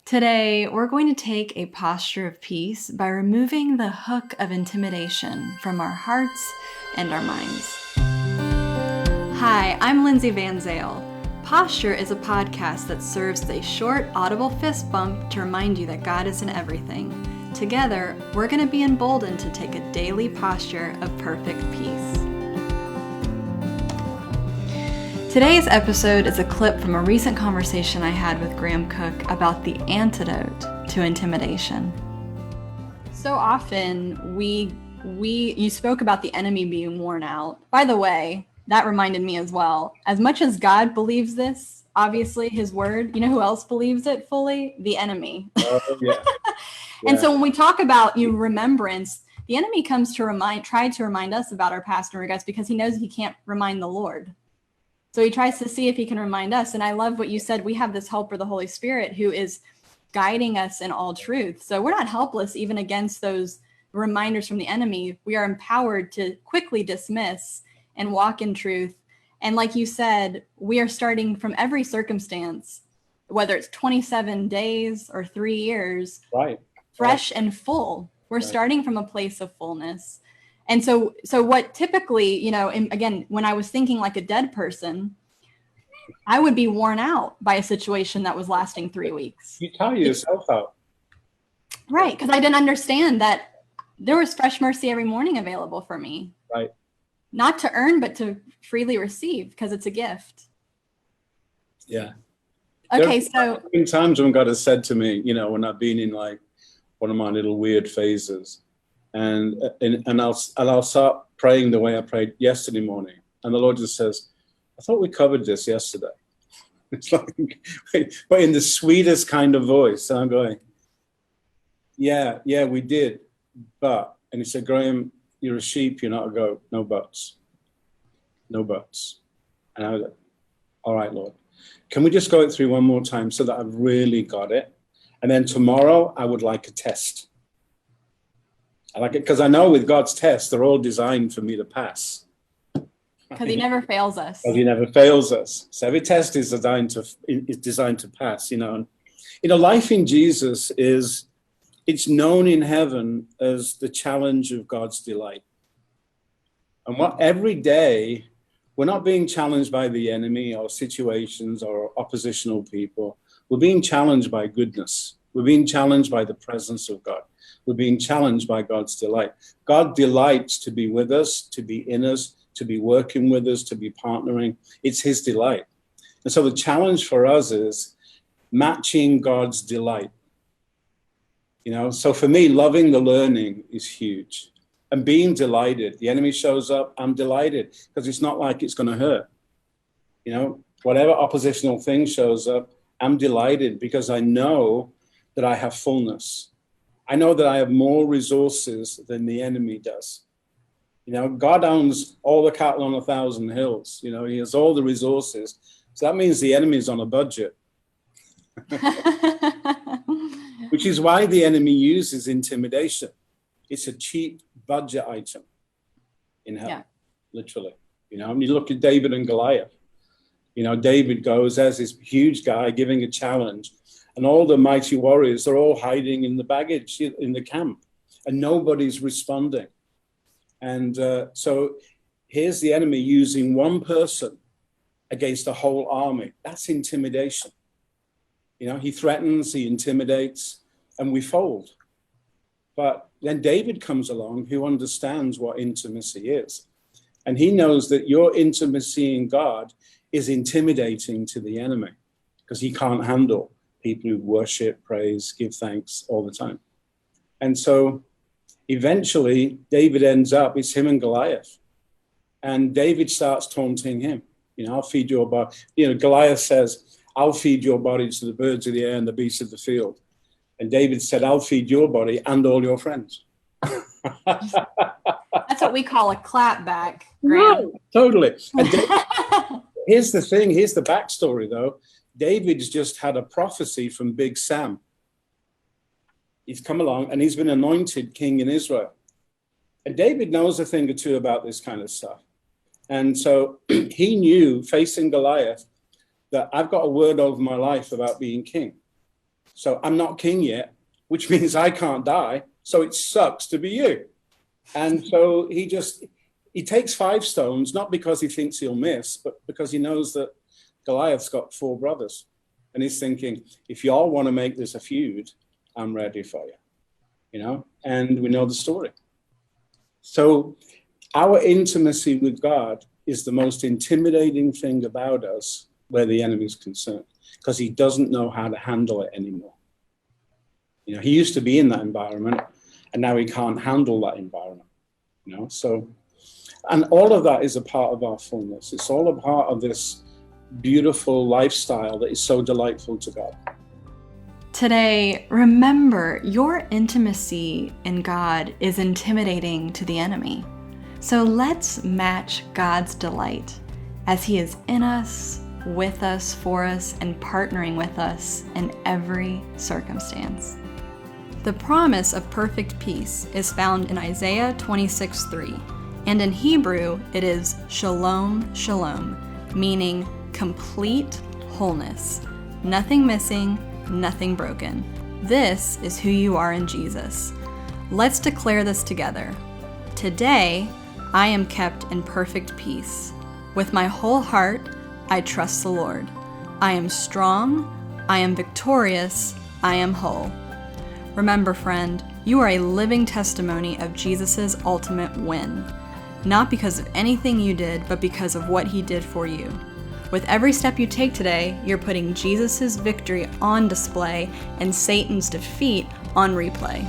Today, we're going to take a posture of peace by removing the hook of intimidation from our hearts and our minds. Hi, I'm Lindsay van Zyl. Posture is a podcast that serves as a short, audible fist bump to remind you that God is in everything. Together, we're going to be emboldened to take a daily posture of perfect peace. Today's episode is a clip from a recent conversation I had with Cooke about the antidote to intimidation. So often you spoke about the enemy being worn out. By the way, that reminded me as well. As much as God believes this, obviously his word, you know who else believes it fully? The enemy. Oh, yeah. And so when we talk about remembrance, the enemy comes to try to remind us about our past and regrets because he knows he can't remind the Lord. So he tries to see if he can remind us. And I love what you said. We have this helper, the Holy Spirit, who is guiding us in all truth. So we're not helpless even against those reminders from the enemy. We are empowered to quickly dismiss and walk in truth. And like you said, we are starting from every circumstance, whether it's 27 days or 3 years, right, fresh and full. We're starting from a place of fullness. And so what typically, again, when I was thinking like a dead person, I would be worn out by a situation that was lasting 3 weeks. You tire yourself out. Right, because I didn't understand that there was fresh mercy every morning available for me. Right. Not to earn, but to freely receive, because it's a gift. Yeah. Okay, there have been times when God has said to me, when I've been in like one of my little weird phases, and I'll start praying the way I prayed yesterday morning, and the Lord just says, "I thought we covered this yesterday." It's like, but in the sweetest kind of voice, and I'm going, "Yeah, we did, but," and He said, "Graham, you're a sheep, you're not a goat. No buts, no buts." And I was like, "All right, Lord, can we just go it through one more time so that I've really got it? And then tomorrow I would like a test." I like it because I know with God's tests, they're all designed for me to pass. Because He never fails us. Because He never fails us. So every test is designed to pass, Life in Jesus it's known in heaven as the challenge of God's delight. And every day, we're not being challenged by the enemy or situations or oppositional people. We're being challenged by goodness. We're being challenged by the presence of God. We're being challenged by God's delight. God delights to be with us, to be in us, to be working with us, to be partnering. It's His delight. And so the challenge for us is matching God's delight. So for me, loving the learning is huge. And being delighted. The enemy shows up, I'm delighted, because it's not like it's going to hurt. Whatever oppositional thing shows up, I'm delighted because I know that I have fullness. I know that I have more resources than the enemy does. God owns all the cattle on 1,000 hills. He has all the resources. So that means the enemy is on a budget. Which is why the enemy uses intimidation. It's a cheap budget item in hell, literally. And you look at David and Goliath. David goes as this huge guy giving a challenge. And all the mighty warriors are all hiding in the baggage in the camp. And nobody's responding. And so here's the enemy using one person against a whole army. That's intimidation. He threatens, he intimidates, and we fold. But then David comes along who understands what intimacy is. And he knows that your intimacy in God is intimidating to the enemy because he can't handle people who worship, praise, give thanks all the time. And so eventually David ends up, it's him and Goliath. And David starts taunting him. I'll feed your body. Goliath says, I'll feed your body to the birds of the air and the beasts of the field. And David said, I'll feed your body and all your friends. That's what we call a clap back. No, totally. And here's the thing. Here's the backstory, though. David's just had a prophecy from Big Sam. He's come along and he's been anointed king in Israel. And David knows a thing or two about this kind of stuff. And so he knew, facing Goliath, that I've got a word over my life about being king. So I'm not king yet, which means I can't die. So it sucks to be you. And so he takes 5 stones, not because he thinks he'll miss, but because he knows that Goliath's got 4 brothers. And he's thinking, if y'all want to make this a feud, I'm ready for you. You know, and we know the story. So our intimacy with God is the most intimidating thing about us where the enemy is concerned, because he doesn't know how to handle it anymore. You know, he used to be in that environment, and now he can't handle that environment. You know, so, and all of that is a part of our fullness. It's all a part of this beautiful lifestyle that is so delightful to God. Today, remember, your intimacy in God is intimidating to the enemy. So let's match God's delight as he is in us, with us, for us, and partnering with us in every circumstance. The promise of perfect peace is found in Isaiah 26:3, and in Hebrew it is shalom, shalom, meaning complete wholeness, nothing missing, nothing broken. This is who you are in Jesus. Let's declare this together. Today, I am kept in perfect peace. With my whole heart, I trust the Lord. I am strong, I am victorious, I am whole. Remember, friend, you are a living testimony of Jesus' ultimate win. Not because of anything you did, but because of what he did for you. With every step you take today, you're putting Jesus' victory on display and Satan's defeat on replay.